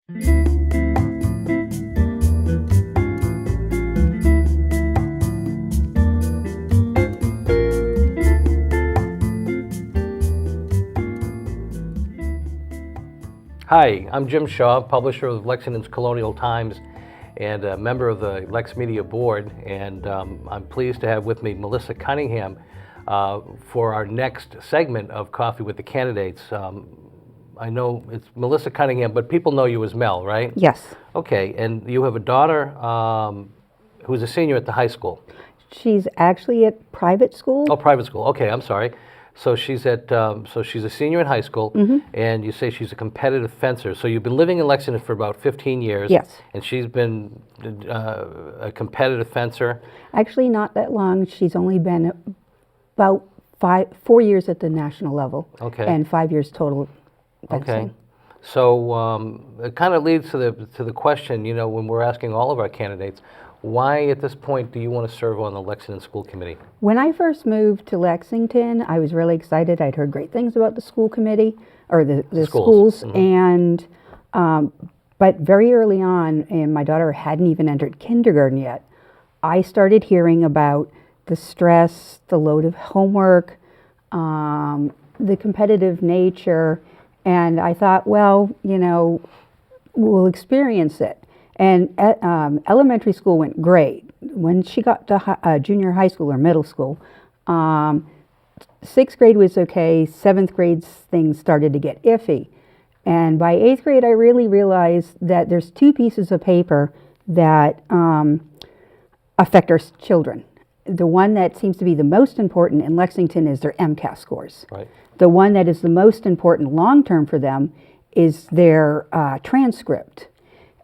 Hi, I'm Jim Shaw, publisher of Lexington's Colonial Times and a member of the LexMedia board, and I'm pleased to have with me Melissa Cunningham for our next segment of Coffee with the Candidates. I know it's Melissa Cunningham, but people know you as Mel, right? Yes. Okay, and you have a daughter who's a senior at the high school. She's actually at private school. Oh, private school. Okay, I'm sorry. So she's a senior in high school, and you say she's a competitive fencer. So you've been living in Lexington for about 15 years. Yes. And she's been a competitive fencer. Actually, not that long. She's only been about 4 years at the national level. Okay. And 5 years total fencing. Okay. So it kind of leads to the question, you know, when we're asking all of our candidates, why at this point do you want to serve on the Lexington School Committee? When I first moved to Lexington, I was really excited. I'd heard great things about the school committee, or the schools. And but very early on, and my daughter hadn't even entered kindergarten yet, I started hearing about the stress, the load of homework, the competitive nature, and I thought, well, you know, we'll experience it. And elementary school went great. When she got to junior high school or middle school, 6th grade was okay. 7th grade things started to get iffy. And by 8th grade, I really realized that there's 2 pieces of paper that affect our children. The one that seems to be the most important in Lexington is their MCAS scores. Right. The one that is the most important long-term for them is their transcript.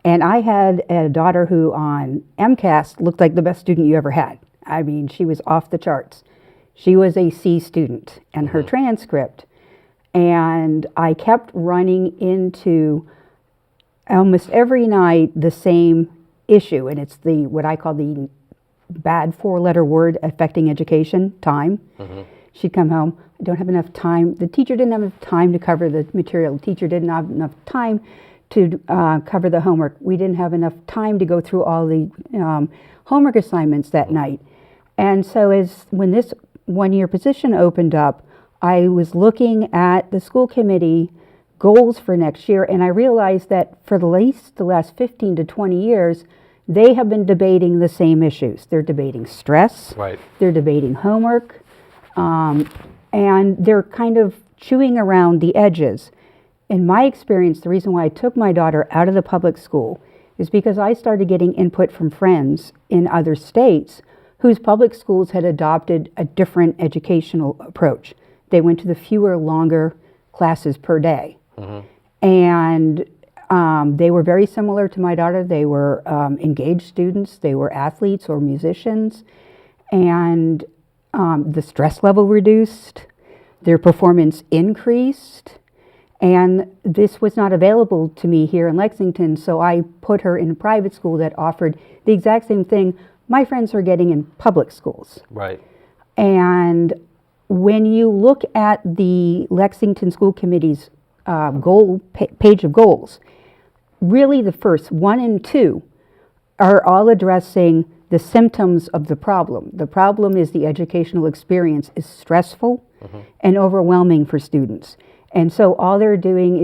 And I had a daughter who on MCAS looked like the best student you ever had. I mean, she was off the charts. She was a C student and her transcript. And I kept running into almost every night the same issue. And it's what I call the bad 4-letter word affecting education, time. She'd come home, I don't have enough time. The teacher didn't have enough time to cover the material. The teacher didn't have enough time to cover the homework. We didn't have enough time to go through all the homework assignments that night. And so when this one-year position opened up, I was looking at the school committee goals for next year, and I realized that for the last 15 to 20 years, they have been debating the same issues. They're debating stress, Right. They're debating homework, and they're kind of chewing around the edges. In my experience, the reason why I took my daughter out of the public school is because I started getting input from friends in other states whose public schools had adopted a different educational approach. They went to the fewer, longer classes per day. And they were very similar to my daughter. They were engaged students. They were athletes or musicians. And the stress level reduced. Their performance increased. And this was not available to me here in Lexington, so I put her in a private school that offered the exact same thing my friends are getting in public schools. Right. And when you look at the Lexington School Committee's page of goals, really the first 1 and 2 are all addressing the symptoms of the problem. The problem is the educational experience is stressful and overwhelming for students. And so all they're doing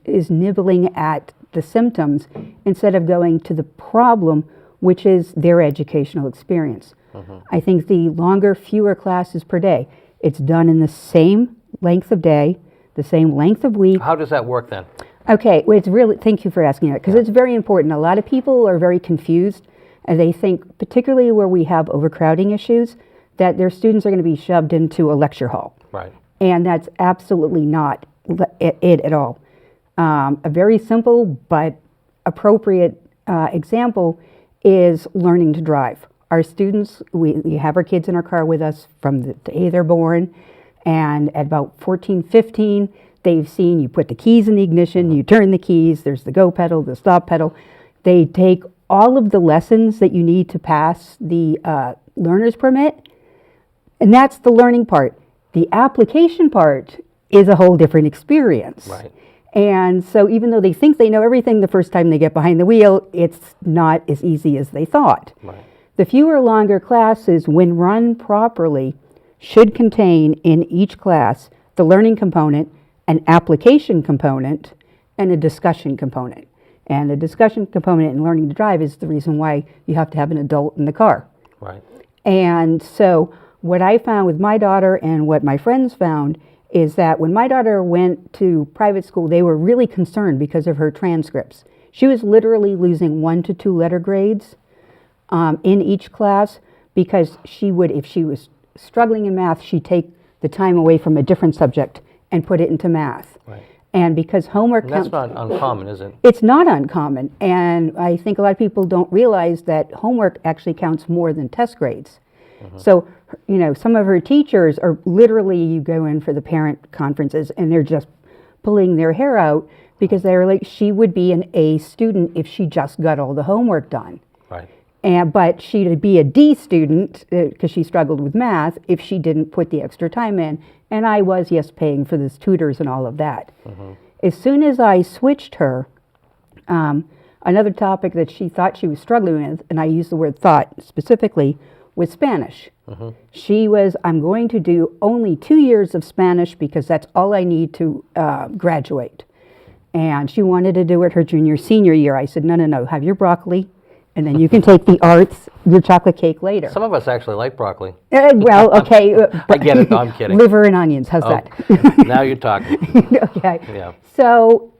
is nibbling at the symptoms instead of going to the problem, which is their educational experience. I think the longer, fewer classes per day, it's done in the same length of day, the same length of week. How does that work then? Okay, well, thank you for asking that, because it's very important. A lot of people are very confused, and they think, particularly where we have overcrowding issues, that their students are going to be shoved into a lecture hall. Right. And that's absolutely not it at all. A very simple but appropriate example is learning to drive. Our students, we have our kids in our car with us from the day they're born, and at about 14, 15, they've seen you put the keys in the ignition, you turn the keys, there's the go pedal, the stop pedal. They take all of the lessons that you need to pass the learner's permit, and that's the learning part. The application part is a whole different experience. Right. And so even though they think they know everything the first time they get behind the wheel, it's not as easy as they thought. Right. The fewer longer classes, when run properly, should contain in each class the learning component, an application component, and a discussion component. And the discussion component in learning to drive is the reason why you have to have an adult in the car. Right. And so what I found with my daughter and what my friends found is that when my daughter went to private school, they were really concerned because of her transcripts. She was literally losing 1 to 2 letter grades in each class because she would, if she was struggling in math, she'd take the time away from a different subject and put it into math. Right. And because homework And that's not uncommon, is it? it's not uncommon. And I think a lot of people don't realize that homework actually counts more than test grades. So, you know, some of her teachers are literally, you go in for the parent conferences and they're just pulling their hair out because they're like, she would be an A student if she just got all the homework done. Right. But she'd be a D student because she struggled with math if she didn't put the extra time in. And I was, yes, paying for this tutors and all of that. As soon as I switched her, another topic that she thought she was struggling with, and I use the word thought specifically, was Spanish. She was, I'm going to do only 2 years of Spanish because that's all I need to graduate. And she wanted to do it her junior, senior year. I said, no, have your broccoli, and then you can take the arts, your chocolate cake later. Some of us actually like broccoli. Well, okay. I get it, though, I'm kidding. Liver and onions, how's that? Now you're talking. Okay. Yeah. So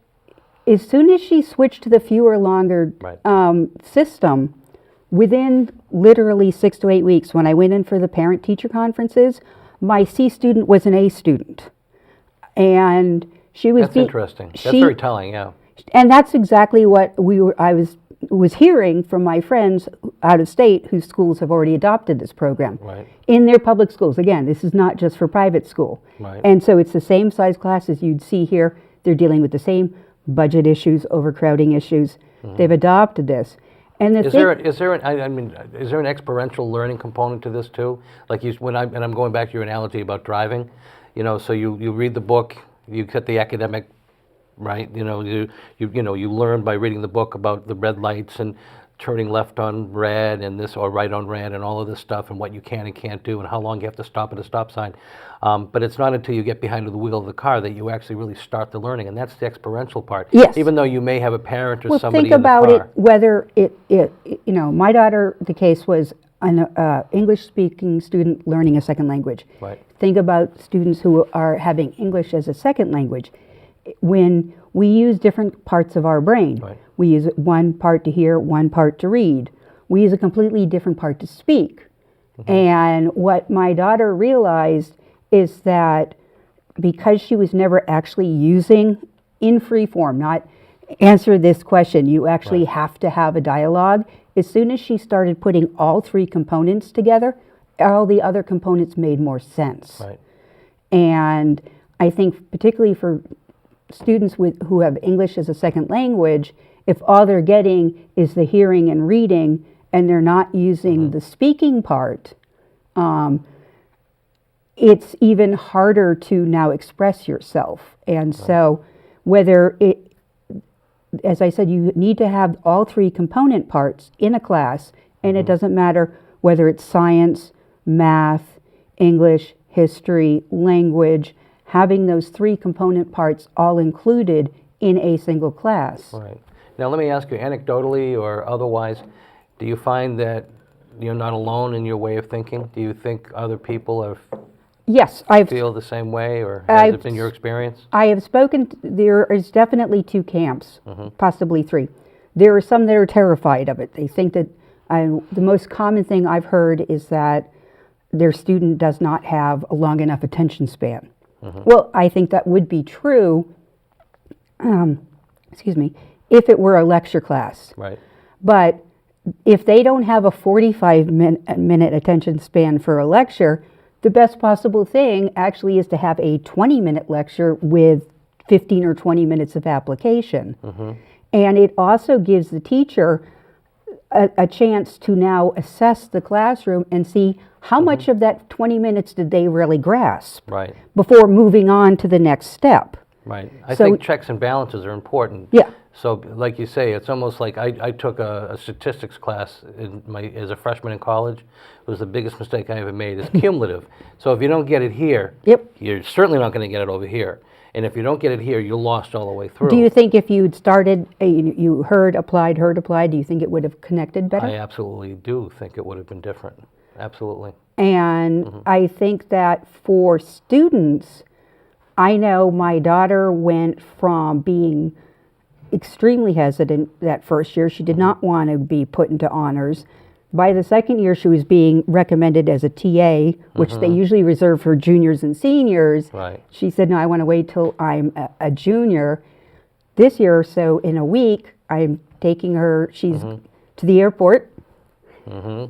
as soon as she switched to the fewer longer Right. system, within literally 6 to 8 weeks, when I went in for the parent-teacher conferences, my C student was an A student. And she was... That's interesting. That's very telling, yeah. And that's exactly what I was hearing from my friends out of state whose schools have already adopted this program. Right. In their public schools. Again, this is not just for private school. Right. And so it's the same size classes you'd see here. They're dealing with the same budget issues, overcrowding issues. They've adopted this. And the Is there an experiential learning component to this too? Like I'm going back to your analogy about driving, you know, so you read the book, you get the academic, right? You know, you learn by reading the book about the red lights and turning left on red and this or right on red and all of this stuff and what you can and can't do and how long you have to stop at a stop sign. But it's not until you get behind the wheel of the car that you actually really start the learning, and that's the experiential part. Yes. Even though you may have a parent or Well, somebody think in the car. about it, whether my daughter, the case was an English-speaking student learning a second language. Right. Think about students who are having English as a second language. When we use different parts of our brain, Right. we use one part to hear, one part to read. We use a completely different part to speak. And what my daughter realized is that because she was never actually using in free form, not answer this question, you actually have to have a dialogue. As soon as she started putting all 3 components together, all the other components made more sense. Right. And I think particularly for students who have English as a second language, if all they're getting is the hearing and reading and they're not using the speaking part, it's even harder to now express yourself. And so as I said, you need to have all 3 component parts in a class, and it doesn't matter whether it's science, math, English, history, language, having those 3 component parts all included in a single class. Right. Now, let me ask you, anecdotally or otherwise, do you find that you're not alone in your way of thinking? Do you think other people Yes, feel the same way, or has it been your experience? I have spoken, there is definitely 2 camps, possibly 3. There are some that are terrified of it. They think that the most common thing I've heard is that their student does not have a long enough attention span. Well, I think that would be true, if it were a lecture class. Right. But if they don't have a 45-minute attention span for a lecture, the best possible thing actually is to have a 20-minute lecture with 15 or 20 minutes of application. And it also gives the teacher a chance to now assess the classroom and see how much of that 20 minutes did they really grasp Right. before moving on to the next step. Right. I So- think checks and balances are important. Yeah. So, like you say, it's almost like I took a statistics class as a freshman in college. It was the biggest mistake I ever made. It's cumulative. So if you don't get it here, Yep. you're certainly not going to get it over here. And if you don't get it here, you're lost all the way through. Do you think if you'd started, you heard, applied, do you think it would have connected better? I absolutely do think it would have been different. Absolutely. And I think that for students, I know my daughter went from being extremely hesitant that first year. She did not want to be put into honors. By the second year, she was being recommended as a TA, which they usually reserve for juniors and seniors. Right. She said, no, I want to wait till I'm a junior. This year, so in a week, I'm taking her, she's to the airport.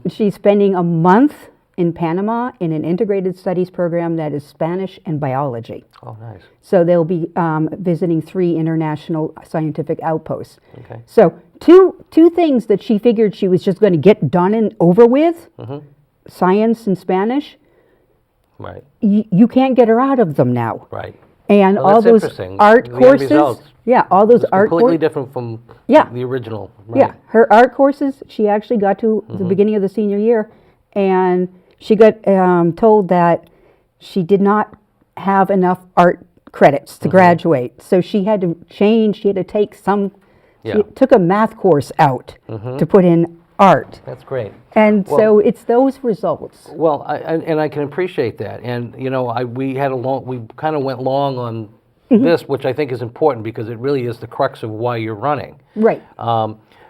She's spending a month in Panama in an integrated studies program that is Spanish and biology. Oh, nice. So they'll be visiting 3 international scientific outposts. Okay. So two things that she figured she was just going to get done and over with, science and Spanish, Right. you can't get her out of them now. Right. And Well, all that's those interesting. art The end courses, results. all those It's art completely courses. different from Yeah. the original. Right. Yeah, her art courses, she actually got to the beginning of the senior year, and she got told that she did not have enough art credits to graduate. So she had to change, she had to take some, Yeah. she took a math course out to put in art. That's great. And so it's those results. Well, I can appreciate that, and we kind of went long on this, which I think is important because it really is the crux of why you're running. Right.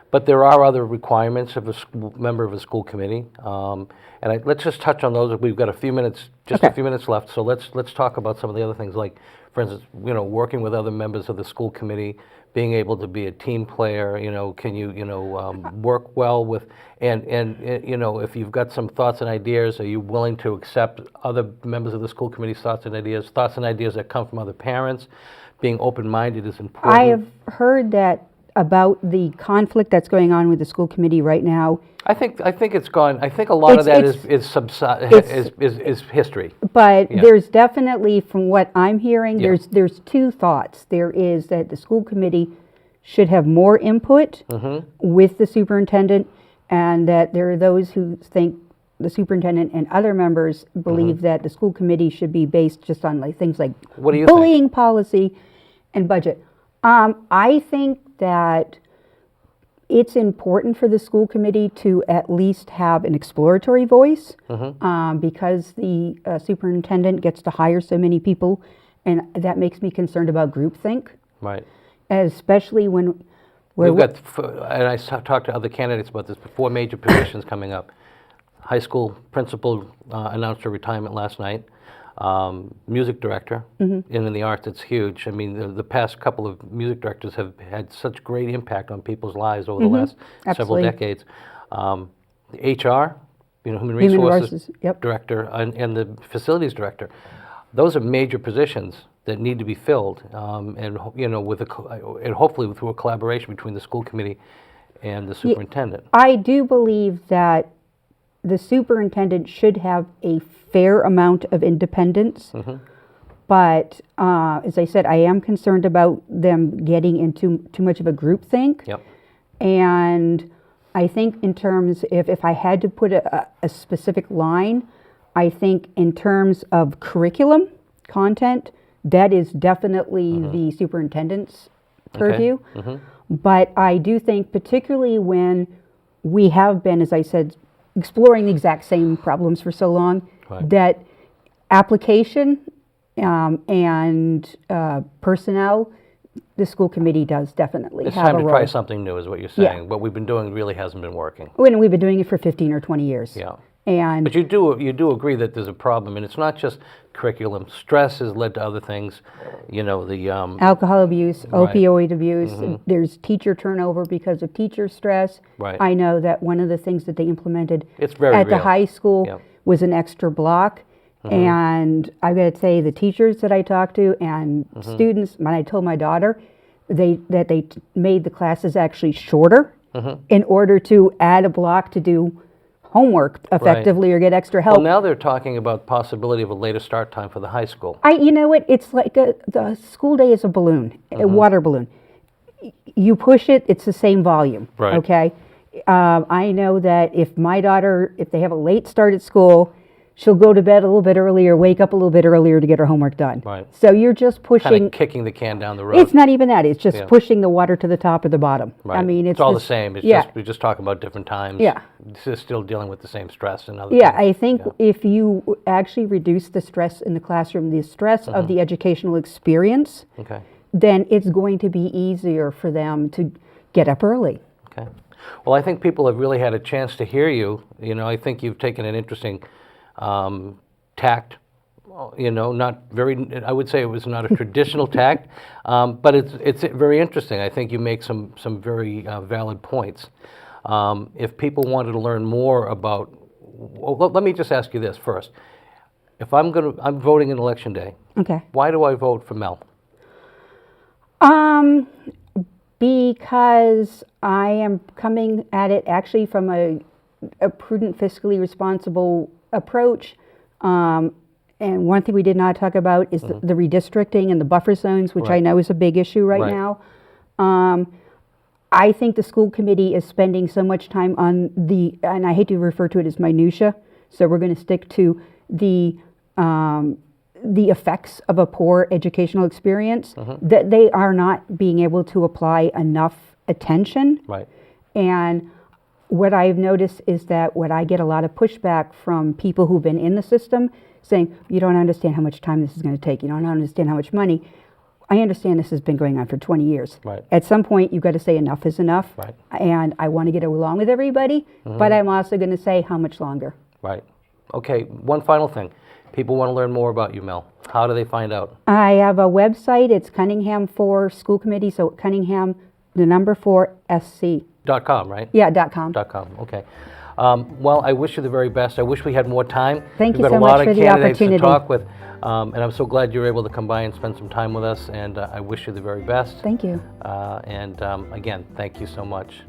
But there are other requirements of a member of a school committee, and let's just touch on those. We've got a few minutes, just a Okay. few minutes left, so let's talk about some of the other things, like, for instance, working with other members of the school committee, being able to be a team player. Can you work well with, and if you've got some thoughts and ideas, are you willing to accept other members of the school committee's thoughts and ideas that come from other parents? Being open-minded is important. I have heard that about the conflict that's going on with the school committee right now. I think it's gone. I think a lot of that It's- is history. But Yeah. there's definitely, from what I'm hearing, Yeah. there's 2 thoughts. There is that the school committee should have more input with the superintendent, and that there are those who think the superintendent and other members believe that the school committee should be based just on things like What do you think? bullying policy and budget. I think that it's important for the school committee to at least have an exploratory voice, because the superintendent gets to hire so many people, and that makes me concerned about groupthink, Right. especially when We've got, and I talked to other candidates about this, 4 major positions coming up. High school principal announced her retirement last night. Music director, and in the arts, it's huge. I mean, the past couple of music directors have had such great impact on people's lives over the last several Absolutely. decades. The HR, human Human resources resources, yep. director, and the facilities director. Those are major positions that need to be filled, and and hopefully through a collaboration between the school committee and the superintendent. I do believe that the superintendent should have a fair amount of independence, but as I said, I am concerned about them getting into too much of a groupthink. Yep. And I think in terms, if I had to put a specific line, I think in terms of curriculum content, that is definitely the superintendent's purview. But I do think, particularly when we have been, as I said, exploring the exact same problems for so long, Right. that application and personnel, the school committee does definitely It's have time a to role. try something new, is what you're Yeah. saying. What we've been doing really hasn't been working. When we've been doing it for 15 or 20 years. Yeah. And But you do agree that there's a problem, and it's not just curriculum. Stress has led to other things. The alcohol abuse, Right. opioid abuse, there's teacher turnover because of teacher stress. Right. I know that one of the things that they implemented It's very at the real. high school Yep. was an extra block. And I got to say, the teachers that I talked to and students, when I told my daughter, they made the classes actually shorter in order to add a block to do homework effectively or get extra help. Well, now they're talking about possibility of a later start time for the high school. You know what? It's like the school day is a balloon, a water balloon. You push it, it's the same volume. Right. Okay. I know that if my daughter, if they have a late start at school, she'll go to bed a little bit earlier, wake up a little bit earlier to get her homework done. Right. So you're just pushing. Kind of kicking the can down the road. It's not even that. It's just pushing the water to the top or the bottom. Right. I mean, it's all the same. It's just we're just talking about different times. Yeah. It's still dealing with the same stress and other Yeah, things. I think if you actually reduce the stress in the classroom, the stress of the educational experience, Okay. then it's going to be easier for them to get up early. Okay. Well, I think people have really had a chance to hear you. You know, I think you've taken an interesting tact. You know, not very. I would say it was not a traditional tact, but it's very interesting. I think you make some very valid points. If people wanted to learn more about, well, let me just ask you this first. If I'm voting in election day. Okay. Why do I vote for Mel? Because I am coming at it actually from a prudent, fiscally responsible approach. And one thing we did not talk about is the redistricting and the buffer zones, which I know is a big issue right now. I think the school committee is spending so much time on and I hate to refer to it as minutia, so we're going to stick to the effects of a poor educational experience, that they are not being able to apply enough attention. Right. And what I've noticed is that when I get a lot of pushback from people who've been in the system saying, you don't understand how much time this is going to take, you don't understand how much money. I understand this has been going on for 20 years. Right. At some point, you've got to say enough is enough. Right. And I want to get along with everybody, but I'm also going to say how much longer. Right. Okay, one final thing. People want to learn more about you, Mel. How do they find out? I have a website. It's Cunningham for School Committee, so Cunningham, the number 4 SC. .com, right? Yeah, .com. .com, okay. Well, I wish you the very best. I wish we had more time. Thank you We've so got a lot much of for the candidates to opportunity. talk with, and I'm so glad you were able to come by and spend some time with us, and I wish you the very best. Thank you. And again, thank you so much.